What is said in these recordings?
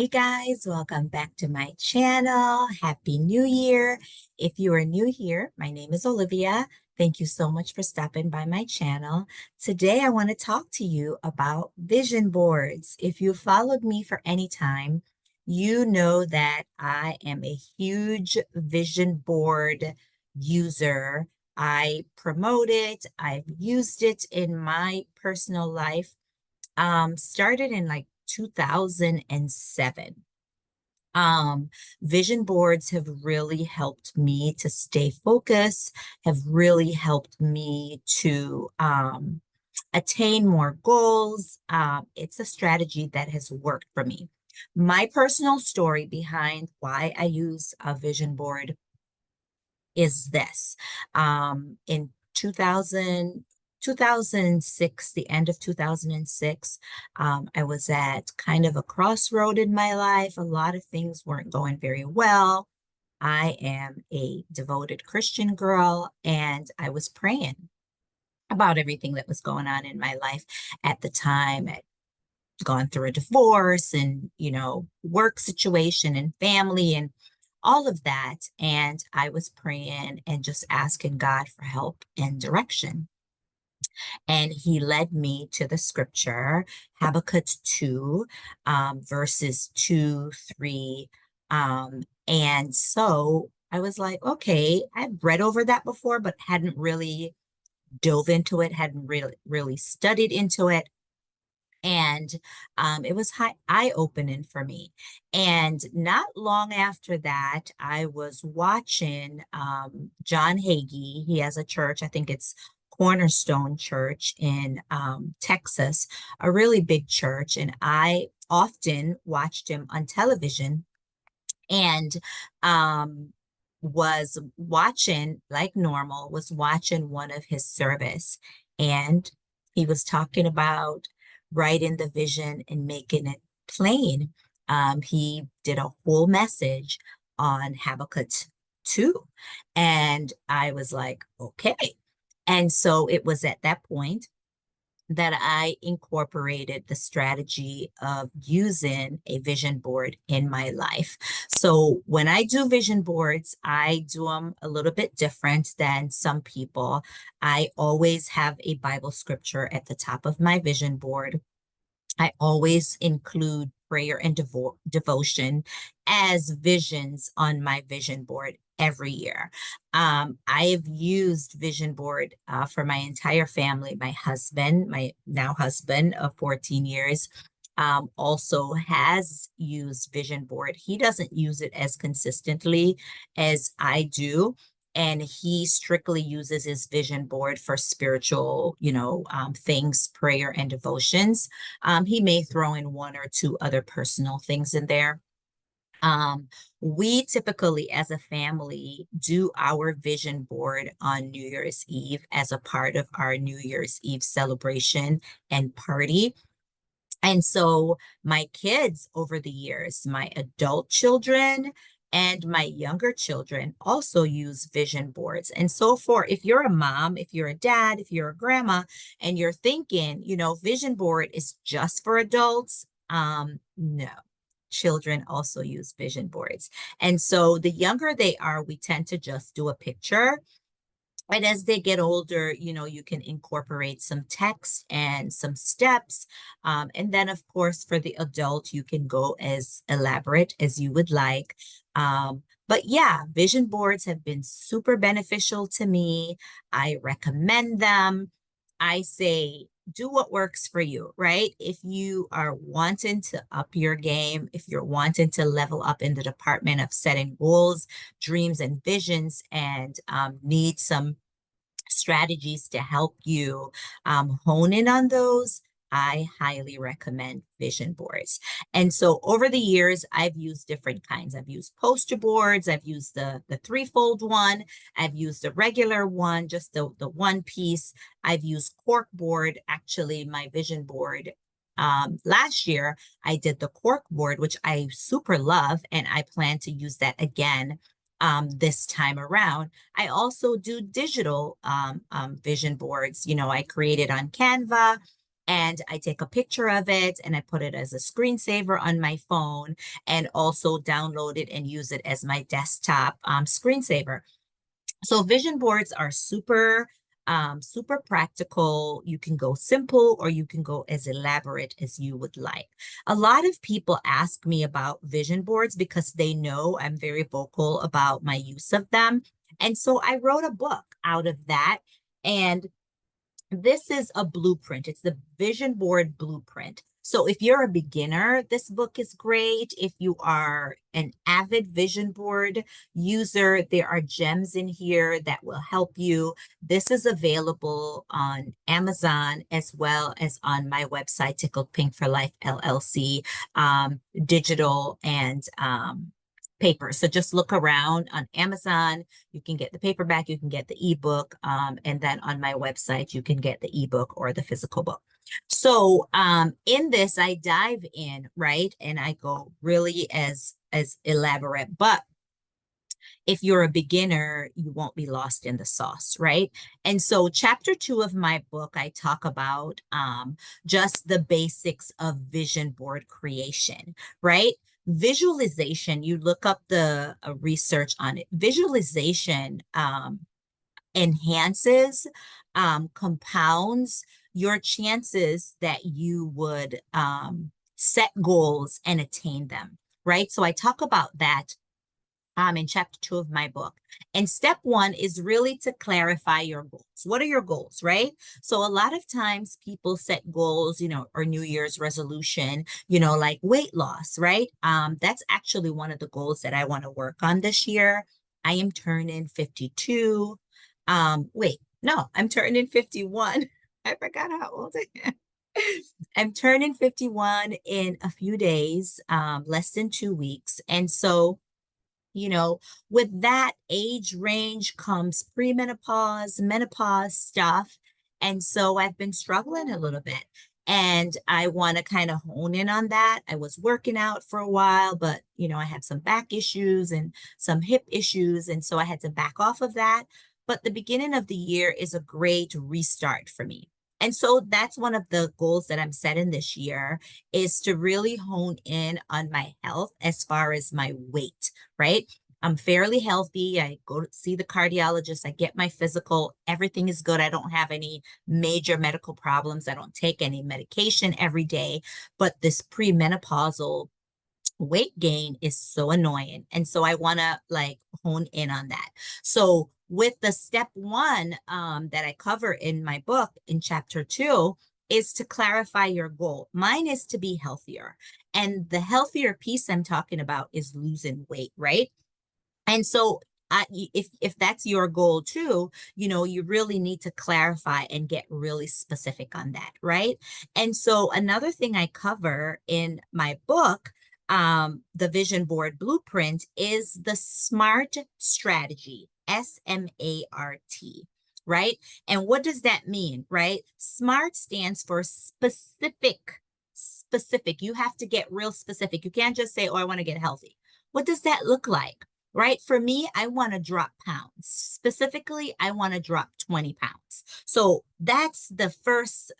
guys, welcome back to my channel. Happy New Year. If you are new here, my name is Olivia. Thank you so much for stopping by my channel. Today, I want to talk to you about vision boards. If you followed me for any time, you know that I am a huge vision board user. I promote it. I've used it in my personal life. Started in like 2007. Vision boards have really helped me to stay focused, have really helped me to attain more goals. It's a strategy that has worked for me. My personal story behind why I use a vision board is this. In 2006, the end of 2006, I was at kind of a crossroad in my life. A lot of things weren't going very well. I am a devoted Christian girl, and I was praying about everything that was going on in my life at the time. I'd gone through a divorce and, work situation and family and all of that. And I was praying and just asking God for help and direction. And he led me to the scripture, Habakkuk 2, verses 2, 3. And so I was like, okay, I've read over that before, but hadn't really dove into it, hadn't really studied into it. And it was eye-opening for me. And not long after that, I was watching John Hagee. He has a church, I think it's Cornerstone Church in Texas, a really big church. And I often watched him on television and was watching, like normal, was watching one of his service. And he was talking about writing the vision and making it plain. He did a whole message on Habakkuk 2. And I was like, okay. And so it was at that point that I incorporated the strategy of using a vision board in my life. So when I do vision boards, I do them a little bit different than some people. I always have a Bible scripture at the top of my vision board. I always include prayer and devotion as visions on my vision board every year. I have used vision board for my entire family. My husband, my now husband of 14 years, also has used vision board. He doesn't use it as consistently as I do. And he strictly uses his vision board for spiritual, things, prayer and devotions. He may throw in one or two other personal things in there. We typically, as a family, do our vision board on New Year's Eve as a part of our New Year's Eve celebration and party. And so my kids over the years, my adult children and my younger children also use vision boards. And so if you're a mom, if you're a dad, if you're a grandma, and you're thinking, vision board is just for adults, no. Children also use vision boards. And so the younger they are, we tend to just do a picture. And as they get older, you can incorporate some text and some steps. And then, of course, for the adult, you can go as elaborate as you would like. But yeah, vision boards have been super beneficial to me. I recommend them. I say, do what works for you, right? If you are wanting to up your game, if you're wanting to level up in the department of setting goals, dreams, and visions, and need some strategies to help you hone in on those, I highly recommend vision boards. And so over the years, I've used different kinds. I've used poster boards. I've used the threefold one. I've used the regular one, just the one piece. I've used cork board. Actually, my vision board last year, I did the cork board, which I super love, and I plan to use that again this time around. I also do digital vision boards. I created on Canva, and I take a picture of it and I put it as a screensaver on my phone and also download it and use it as my desktop screensaver. So vision boards are super practical. You can go simple or you can go as elaborate as you would like. A lot of people ask me about vision boards because they know I'm very vocal about my use of them. And so I wrote a book out of that. And this is a blueprint. It's the vision board blueprint. So if you're a beginner, this book is great. If you are an avid vision board user, there are gems in here that will help you. This is available on Amazon as well as on my website, Tickled Pink for Life LLC, digital and paper. So just look around on Amazon. You can get the paperback, you can get the ebook, and then on my website, you can get the ebook or the physical book. So in this, I dive in, right? And I go really as elaborate, but if you're a beginner, you won't be lost in the sauce, right? And so chapter 2 of my book, I talk about just the basics of vision board creation, right? Visualization, you look up the research on it. Visualization enhances, compounds your chances that you would set goals and attain them, right? So I talk about that in chapter 2 of my book. And step 1 is really to clarify your goals. What are your goals, right? So a lot of times people set goals, or New Year's resolution, like weight loss, right? That's actually one of the goals that I want to work on this year. I am turning 52. Wait, no, I'm turning 51. I forgot how old I am. I'm turning 51 in a few days, less than 2 weeks. And so with that age range comes premenopause, menopause stuff. And so I've been struggling a little bit. And I want to kind of hone in on that. I was working out for a while, but I had some back issues and some hip issues. And so I had to back off of that. But the beginning of the year is a great restart for me. And so that's one of the goals that I'm setting this year is to really hone in on my health as far as my weight, right? I'm fairly healthy. I go to see the cardiologist. I get my physical. Everything is good. I don't have any major medical problems. I don't take any medication every day. But this premenopausal weight gain is so annoying. And so I want to hone in on that. So with the step 1 that I cover in my book in chapter 2 is to clarify your goal. Mine is to be healthier. And the healthier piece I'm talking about is losing weight, right? And so if that's your goal too, you really need to clarify and get really specific on that, right? And so another thing I cover in my book, the Vision Board Blueprint, is the SMART strategy, SMART, right? And what does that mean, right? SMART stands for specific. Specific. You have to get real specific. You can't just say, oh, I want to get healthy. What does that look like? Right? For me, I want to drop pounds. Specifically, I want to drop 20 pounds. So that's the first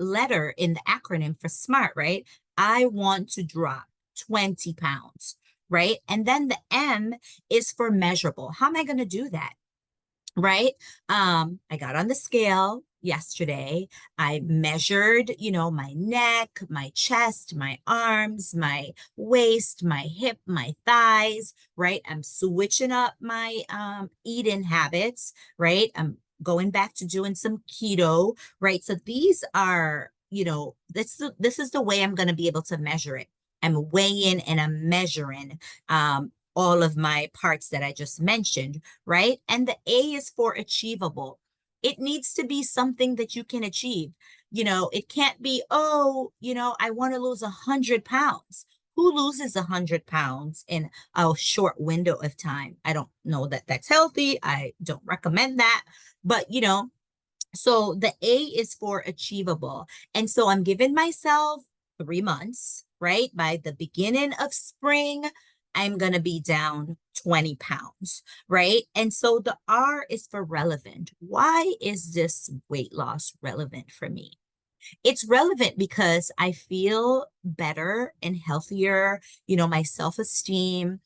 letter in the acronym for SMART, right? I want to drop 20 pounds, right? And then the M is for measurable. How am I going to do that? Right? I got on the scale yesterday. I measured, my neck, my chest, my arms, my waist, my hip, my thighs, right? I'm switching up my eating habits, right? I'm going back to doing some keto, right? So these are, this is the way I'm going to be able to measure it. I'm weighing and I'm measuring all of my parts that I just mentioned, right? And the A is for achievable. It needs to be something that you can achieve. It can't be, oh, I want to lose 100 pounds. Who loses 100 pounds in a short window of time? I don't know that that's healthy. I don't recommend that. But, so the A is for achievable. And so I'm giving myself 3 months, right? By the beginning of spring, I'm going to be down 20 pounds, right? And so the R is for relevant. Why is this weight loss relevant for me? It's relevant because I feel better and healthier. You know, my self-esteem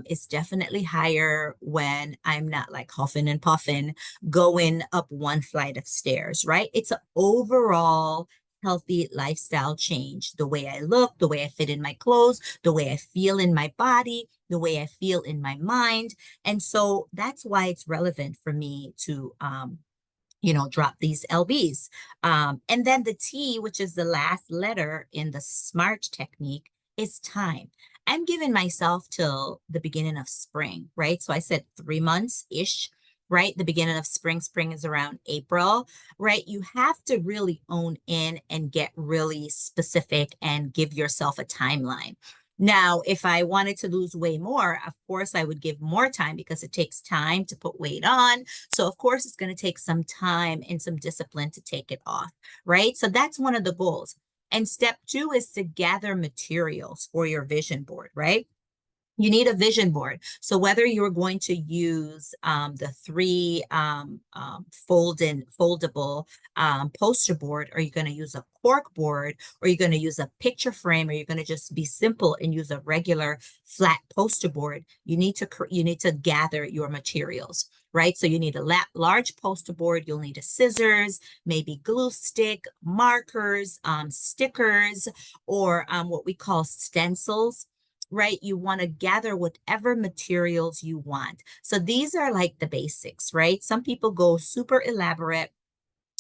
is definitely higher when I'm not like huffing and puffing going up one flight of stairs, right? It's an overall healthy lifestyle change. The way I look, the way I fit in my clothes, the way I feel in my body, the way I feel in my mind. And so that's why it's relevant for me to drop these LBs. And then the T, which is the last letter in the SMART technique, is time. I'm giving myself till the beginning of spring, right? So I said 3 months-ish, right? The beginning of spring. Spring is around April, right? You have to really own in and get really specific and give yourself a timeline. Now, if I wanted to lose way more, of course, I would give more time because it takes time to put weight on. So, of course, it's going to take some time and some discipline to take it off, right? So, that's one of the goals. And step 2 is to gather materials for your vision board, right? You need a vision board. So whether you're going to use the 3 foldable poster board, or you're going to use a cork board, or you're going to use a picture frame, or you're going to just be simple and use a regular flat poster board, you need to gather your materials, right? So you need a large poster board. You'll need a scissors, maybe glue stick, markers, stickers, or what we call stencils, right? You want to gather whatever materials you want. So these are like the basics, right? Some people go super elaborate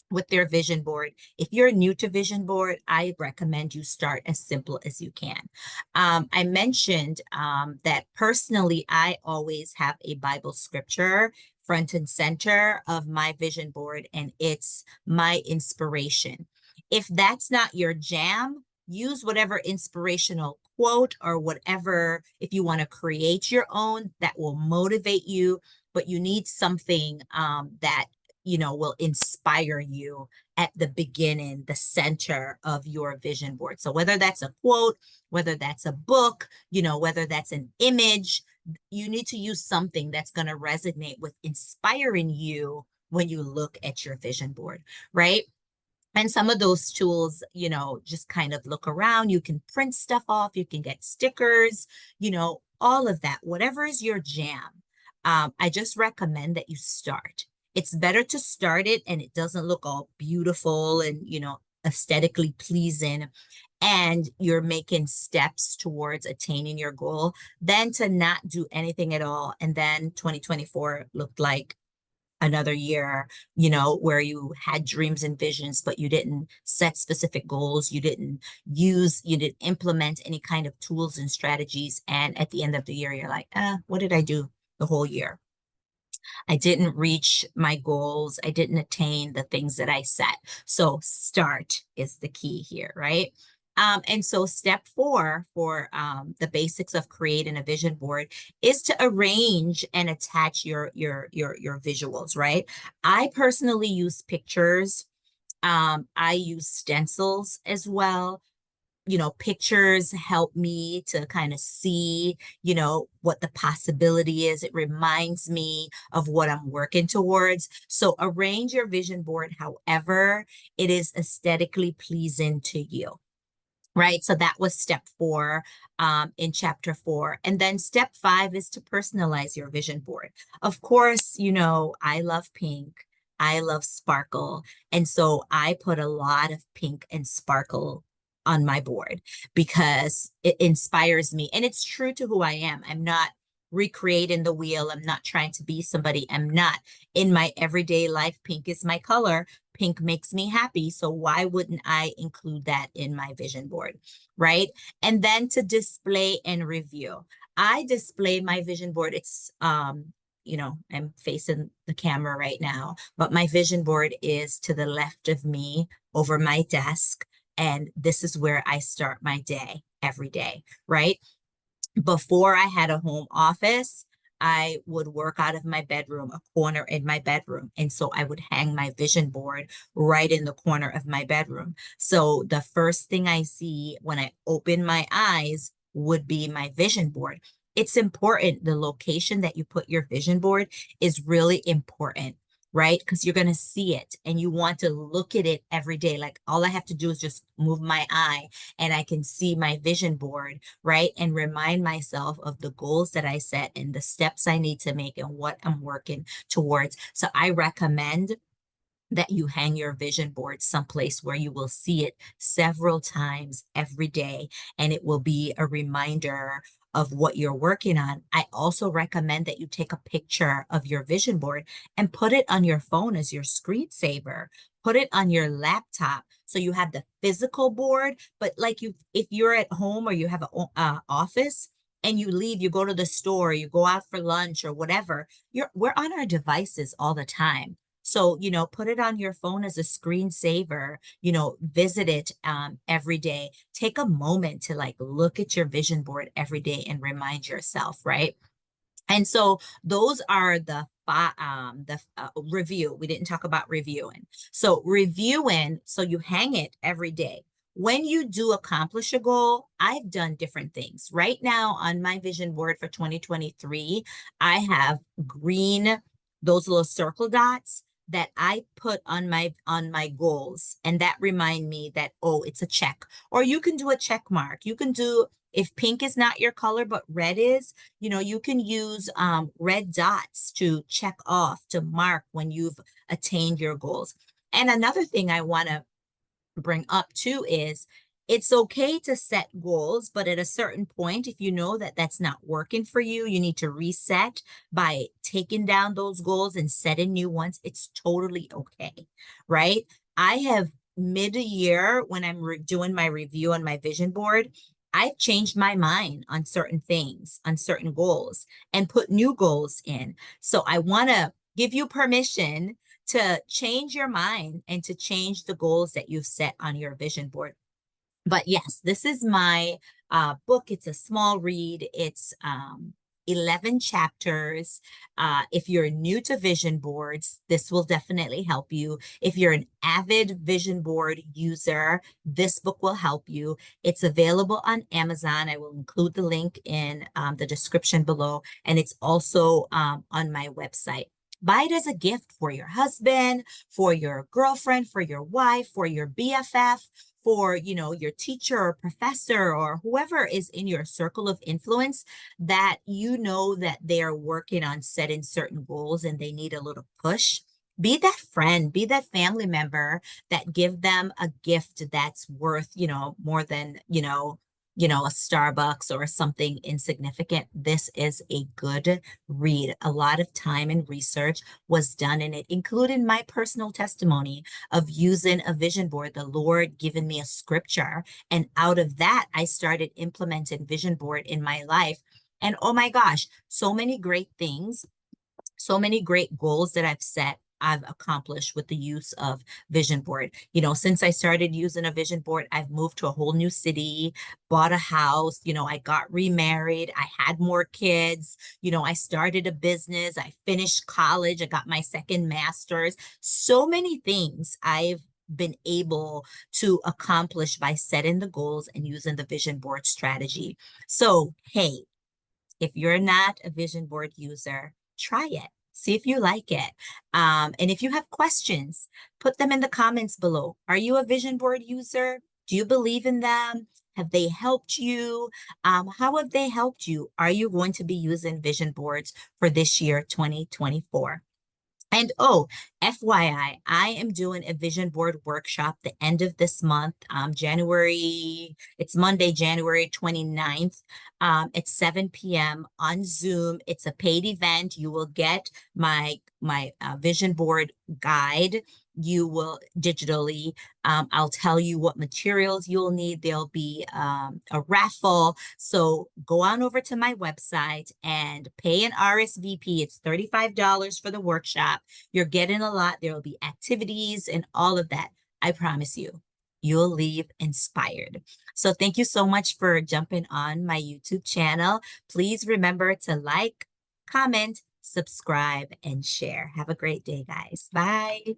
with their vision board. If you're new to vision board, I recommend you start as simple as you can. I mentioned that personally, I always have a Bible scripture front and center of my vision board, and it's my inspiration. If that's not your jam, use whatever inspirational quote or whatever, if you want to create your own that will motivate you, but you need something that will inspire you at the beginning, the center of your vision board. So whether that's a quote, whether that's a book, whether that's an image, you need to use something that's going to resonate with inspiring you when you look at your vision board, right? And some of those tools, just kind of look around. You can print stuff off, you can get stickers, all of that, whatever is your jam. I just recommend that you start. It's better to start it and it doesn't look all beautiful and, aesthetically pleasing, and you're making steps towards attaining your goal, than to not do anything at all. And then 2024 looked like another year, where you had dreams and visions, but you didn't set specific goals. You didn't implement any kind of tools and strategies. And at the end of the year, you're like, what did I do the whole year? I didn't reach my goals. I didn't attain the things that I set. So start is the key here, right? And so step 4 for the basics of creating a vision board is to arrange and attach your visuals, right? I personally use pictures. I use stencils as well. Pictures help me to kind of see, what the possibility is. It reminds me of what I'm working towards. So arrange your vision board however it is aesthetically pleasing to you. Right. So that was step 4 in chapter 4. And then step 5 is to personalize your vision board. Of course, I love pink. I love sparkle. And so I put a lot of pink and sparkle on my board because it inspires me. And it's true to who I am. I'm not recreating the wheel. I'm not trying to be somebody I'm not. In my everyday life, pink is my color. Pink makes me happy. So why wouldn't I include that in my vision board, right? And then to display and review. I display my vision board. It's, I'm facing the camera right now, but my vision board is to the left of me over my desk. And this is where I start my day every day, right? Before I had a home office, I would work out of my bedroom, a corner in my bedroom. And so I would hang my vision board right in the corner of my bedroom. So the first thing I see when I open my eyes would be my vision board. It's important. The location that you put your vision board is really important. right? Because you're going to see it and you want to look at it every day. Like all I have to do is just move my eye and I can see my vision board, right? And remind myself of the goals that I set and the steps I need to make and what I'm working towards. So I recommend that you hang your vision board someplace where you will see it several times every day, and it will be a reminder of what you're working on. I also recommend that you take a picture of your vision board and put it on your phone as your screensaver. Put it on your laptop so you have the physical board, but like you, if you're at home or you have an office and you leave, you go to the store, you go out for lunch or whatever, we're on our devices all the time. So, put it on your phone as a screensaver, visit it every day. Take a moment to like look at your vision board every day and remind yourself, right? And so those are the review. We didn't talk about reviewing. So reviewing, so you hang it every day. When you do accomplish a goal, I've done different things. Right now on my vision board for 2023, I have green, those little circle dots that I put on my goals, and that remind me that, oh, it's a check. Or you can do a check mark. You can do, if pink is not your color but red is, you can use red dots to check off, to mark when you've attained your goals. And another thing I want to bring up too is it's okay to set goals, but at a certain point, if you know that that's not working for you, you need to reset by taking down those goals and setting new ones. It's totally okay, right? I have mid-year when I'm doing my review on my vision board, I've changed my mind on certain things, on certain goals, and put new goals in. So I want to give you permission to change your mind and to change the goals that you've set on your vision board. But yes, this is my book. It's a small read. It's 11 chapters. If you're new to vision boards, this will definitely help you. If you're an avid vision board user, this book will help you. It's available on Amazon. I will include the link in the description below, and it's also on my website. Buy it as a gift for your husband, for your girlfriend, for your wife, for your BFF, for, your teacher or professor or whoever is in your circle of influence that that they're working on setting certain goals and they need a little push. Be that friend, be that family member that give them a gift that's worth, more than, a Starbucks or something insignificant. This is a good read. A lot of time and research was done in it, including my personal testimony of using a vision board. The Lord given me a scripture, and out of that, I started implementing vision board in my life. And oh my gosh, so many great things, so many great goals that I've set, I've accomplished with the use of vision board. Since I started using a vision board, I've moved to a whole new city, bought a house, I got remarried, I had more kids, I started a business, I finished college, I got my second master's. So many things I've been able to accomplish by setting the goals and using the vision board strategy. So, hey, if you're not a vision board user, try it. See if you like it. And if you have questions, put them in the comments below. Are you a vision board user? Do you believe in them? Have they helped you? How have they helped you? Are you going to be using vision boards for this year, 2024? And oh, FYI, I am doing a vision board workshop the end of this month, it's Monday, January 29th, at 7 p.m. on Zoom. It's a paid event. You will get my vision board guide. You will digitally, I'll tell you what materials you'll need. There'll be a raffle. So go on over to my website and pay an RSVP. It's $35 for the workshop. You're getting a lot. There will be activities and all of that. I promise you, you'll leave inspired. So thank you so much for jumping on my YouTube channel. Please remember to like, comment, subscribe, and share. Have a great day, guys. Bye.